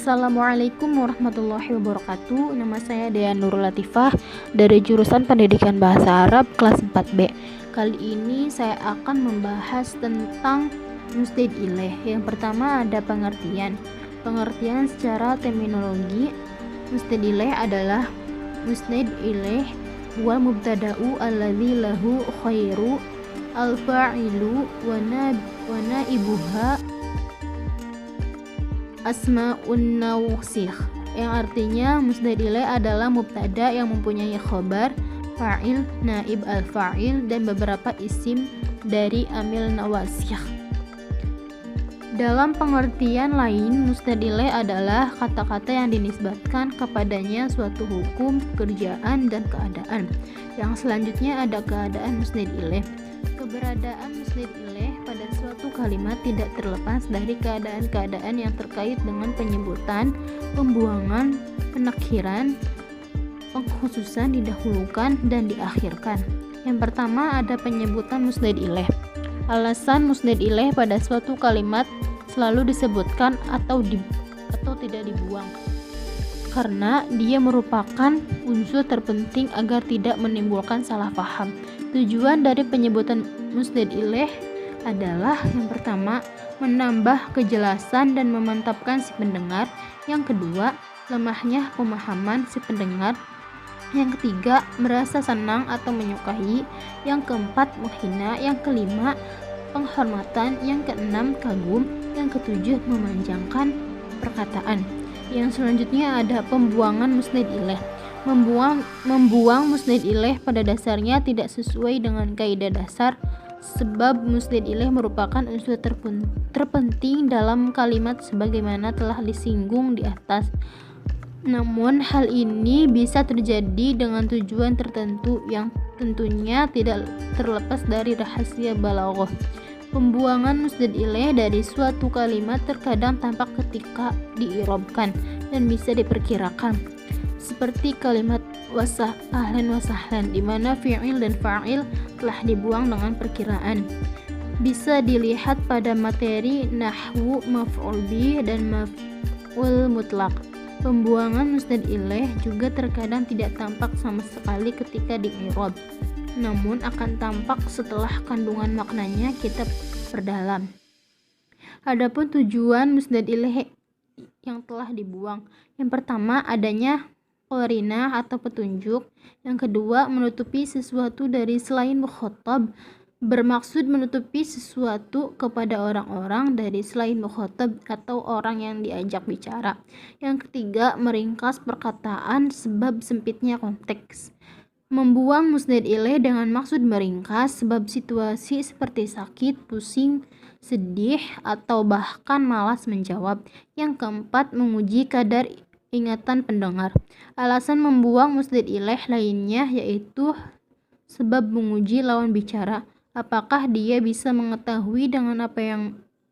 Assalamualaikum warahmatullahi wabarakatuh. Nama saya Dea Nurul Latifah dari jurusan Pendidikan Bahasa Arab kelas 4B. Kali ini saya akan membahas tentang musnad ilaih. Yang pertama ada pengertian. Pengertian secara terminologi, musnad ilaih adalah musnad ilaih wal mubtada'u alladzi lahu khairu al-fa'ilu wa naibuha asma'un nawsikh, yang artinya musnad ilaih adalah mubtada yang mempunyai khabar, fa'il, naib al-fa'il, dan beberapa isim dari amil nawasikh. Dalam pengertian lain, musnad ilaih adalah kata-kata yang dinisbatkan kepadanya suatu hukum, pekerjaan, dan keadaan. Yang selanjutnya ada keadaan musnad ilaih. Keberadaan musnad ilaih pada suatu kalimat tidak terlepas dari keadaan-keadaan yang terkait dengan penyebutan, pembuangan, penakhiran, pengkhususan, didahulukan, dan diakhirkan. Yang pertama ada penyebutan musnad ilaih. Alasan musnad ilaih pada suatu kalimat selalu disebutkan atau tidak dibuang, karena dia merupakan unsur terpenting agar tidak menimbulkan salah paham. Tujuan dari penyebutan musnad ilaih adalah yang pertama, menambah kejelasan dan memantapkan si pendengar. Yang kedua, lemahnya pemahaman si pendengar. Yang ketiga, merasa senang atau menyukai. Yang keempat, menghina. Yang kelima, penghormatan. Yang keenam, kagum. Yang ketujuh, memanjangkan perkataan. Yang selanjutnya ada pembuangan musnad ilaih. Membuang musnad ilaih pada dasarnya tidak sesuai dengan kaidah dasar, sebab musnad ilaih merupakan unsur terpenting dalam kalimat sebagaimana telah disinggung di atas. Namun hal ini bisa terjadi dengan tujuan tertentu yang tentunya tidak terlepas dari rahasia balaghah. Pembuangan musnad ilaih dari suatu kalimat terkadang tampak ketika diirobkan dan bisa diperkirakan, seperti kalimat ahlan wasahlan, di mana fi'il dan fa'il telah dibuang dengan perkiraan. Bisa dilihat pada materi nahwu maf'ul bih dan maf'ul mutlaq. Pembuangan musnad ilaih juga terkadang tidak tampak sama sekali ketika di'irob, namun akan tampak setelah kandungan maknanya kita perdalam. Adapun tujuan musnad ilaih yang telah dibuang, yang pertama adanya qarinah atau petunjuk. Yang kedua, menutupi sesuatu dari selain mukhatab, bermaksud menutupi sesuatu kepada orang-orang dari selain mukhatab atau orang yang diajak bicara. Yang ketiga, meringkas perkataan sebab sempitnya konteks. Membuang musnad ilaih dengan maksud meringkas sebab situasi seperti sakit, pusing, sedih, atau bahkan malas menjawab. Yang keempat, menguji kadar ingatan pendengar. Alasan membuang musnad ilaih lainnya yaitu sebab menguji lawan bicara, apakah dia bisa mengetahui dengan apa yang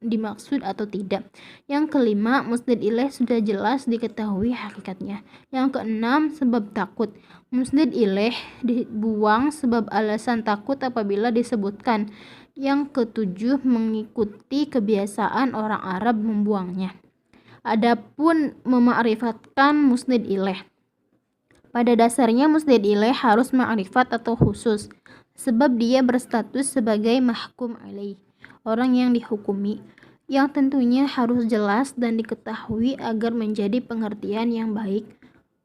dimaksud atau tidak. Yang kelima, musnad ilaih sudah jelas diketahui hakikatnya. Yang keenam, sebab takut. Musnad ilaih dibuang sebab alasan takut apabila disebutkan. Yang ketujuh, mengikuti kebiasaan orang Arab membuangnya. Adapun mema'rifatkan musnad ilaih, pada dasarnya musnad ilaih harus ma'rifat atau khusus, sebab dia berstatus sebagai mahkum alaih, orang yang dihukumi, yang tentunya harus jelas dan diketahui agar menjadi pengertian yang baik.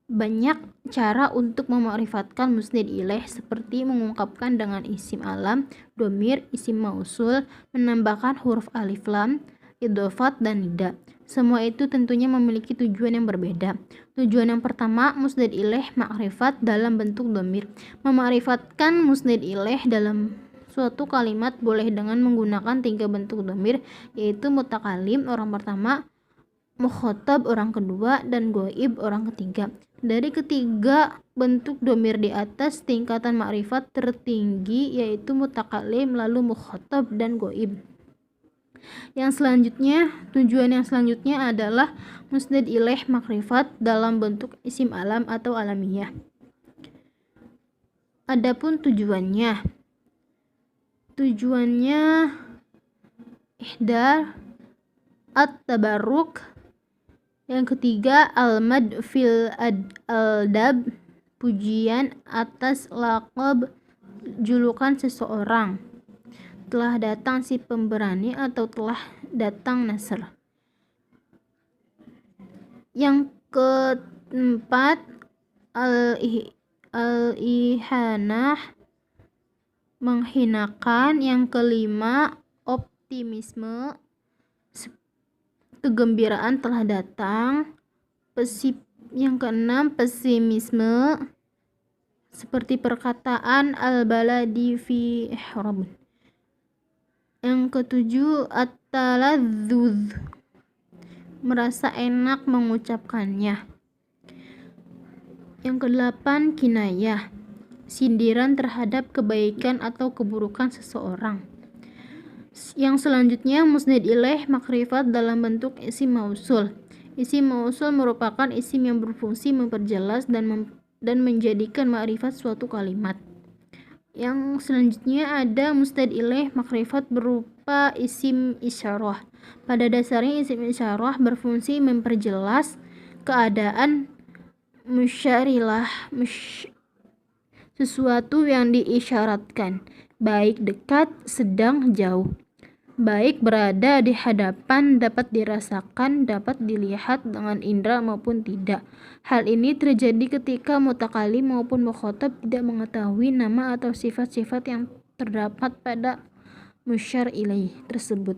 Banyak cara untuk mema'rifatkan musnad ilaih, seperti mengungkapkan dengan isim alam, dhamir, isim mausul, menambahkan huruf alif lam, idhofat, dan nida. Semua itu tentunya memiliki tujuan yang berbeda. Tujuan yang pertama, musnad ilaih ma'rifat dalam bentuk dhamir. Mema'rifatkan musnad ilaih dalam suatu kalimat boleh dengan menggunakan 3 bentuk dhamir, yaitu mutakalim orang pertama, mukhatab orang kedua, dan ghaib orang ketiga. Dari ketiga bentuk dhamir di atas, tingkatan ma'rifat tertinggi yaitu mutakalim, lalu mukhatab, dan ghaib. Tujuan yang selanjutnya adalah musnad ilaih makrifat dalam bentuk isim alam atau alamiah. Adapun tujuannya ihdar at-tabarruk Yang ketiga, al-mad fil aldab, pujian atas laqab julukan seseorang. Telah datang si pemberani atau telah datang Nasr. Yang keempat, al-ihanah, menghinakan. Yang kelima, optimisme, kegembiraan telah datang. Yang keenam, pesimisme, seperti perkataan al-baladi fi ihram. Yang ketujuh, at-taladzuz, merasa enak mengucapkannya. Yang kedelapan, kinayah, sindiran terhadap kebaikan atau keburukan seseorang. Yang selanjutnya, musnad ilaih makrifat dalam bentuk isim mausul. Isim mausul merupakan isim yang berfungsi memperjelas dan menjadikan ma'rifat suatu kalimat. Yang selanjutnya ada musnad ilaih makrifat berupa isim isyarah. Pada dasarnya isim isyarah berfungsi memperjelas keadaan musyarilah, sesuatu yang diisyaratkan, baik dekat, sedang, jauh. Baik berada di hadapan, dapat dirasakan, dapat dilihat dengan indera maupun tidak. Hal ini terjadi ketika mutakalim maupun mukhatab tidak mengetahui nama atau sifat-sifat yang terdapat pada musyar ilaih tersebut.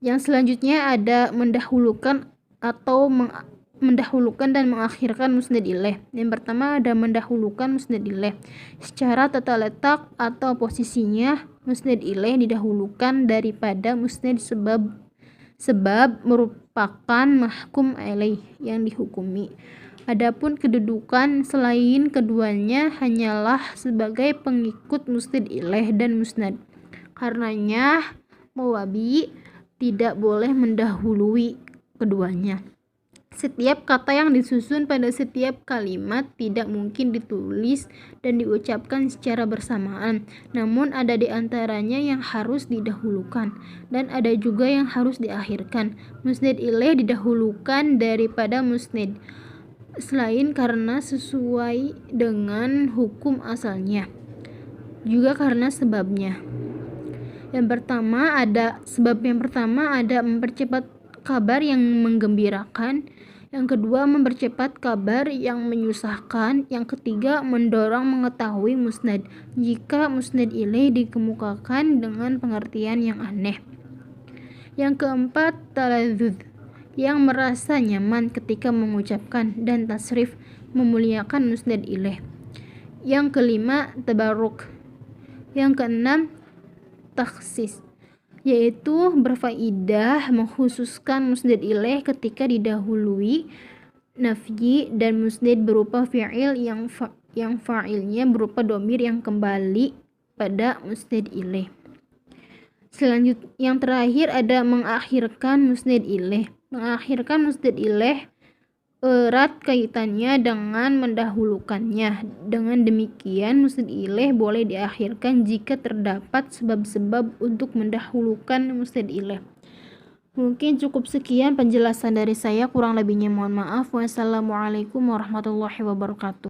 Yang selanjutnya ada mendahulukan atau mendahulukan dan mengakhirkan musnad ilaih. Yang pertama ada mendahulukan musnad ilaih. Secara tata letak atau posisinya, musnad ilaih didahulukan daripada musnad sebab merupakan mahkum alaih, yang dihukumi. Adapun kedudukan selain keduanya hanyalah sebagai pengikut musnad ilaih dan musnad. Karenanya mawabi tidak boleh mendahului keduanya. Setiap kata yang disusun pada setiap kalimat tidak mungkin ditulis dan diucapkan secara bersamaan, namun ada di antaranya yang harus didahulukan dan ada juga yang harus diakhirkan. Musnad ilaih didahulukan daripada musnad selain karena sesuai dengan hukum asalnya, juga karena sebabnya. Sebab yang pertama ada mempercepat kabar yang menggembirakan. Yang kedua, mempercepat kabar yang menyusahkan. Yang ketiga, mendorong mengetahui musnad jika musnad ilaih dikemukakan dengan pengertian yang aneh. Yang keempat, taladzuz, yang merasa nyaman ketika mengucapkan, dan tasrif, memuliakan musnad ilaih. Yang kelima, tabarruk. Yang keenam, takhsis, yaitu berfaidah mengkhususkan musnad ilaih ketika didahului nafyi dan musnad berupa fi'il yang fa'ilnya berupa dhamir yang kembali pada musnad ilaih. Selanjutnya yang terakhir ada mengakhirkan musnad ilaih. Mengakhirkan musnad ilaih erat kaitannya dengan mendahulukannya. Dengan demikian musnad ilaih boleh diakhirkan jika terdapat sebab-sebab untuk mendahulukan musnad ilaih. Mungkin cukup sekian penjelasan dari saya, kurang lebihnya mohon maaf. Wassalamualaikum warahmatullahi wabarakatuh.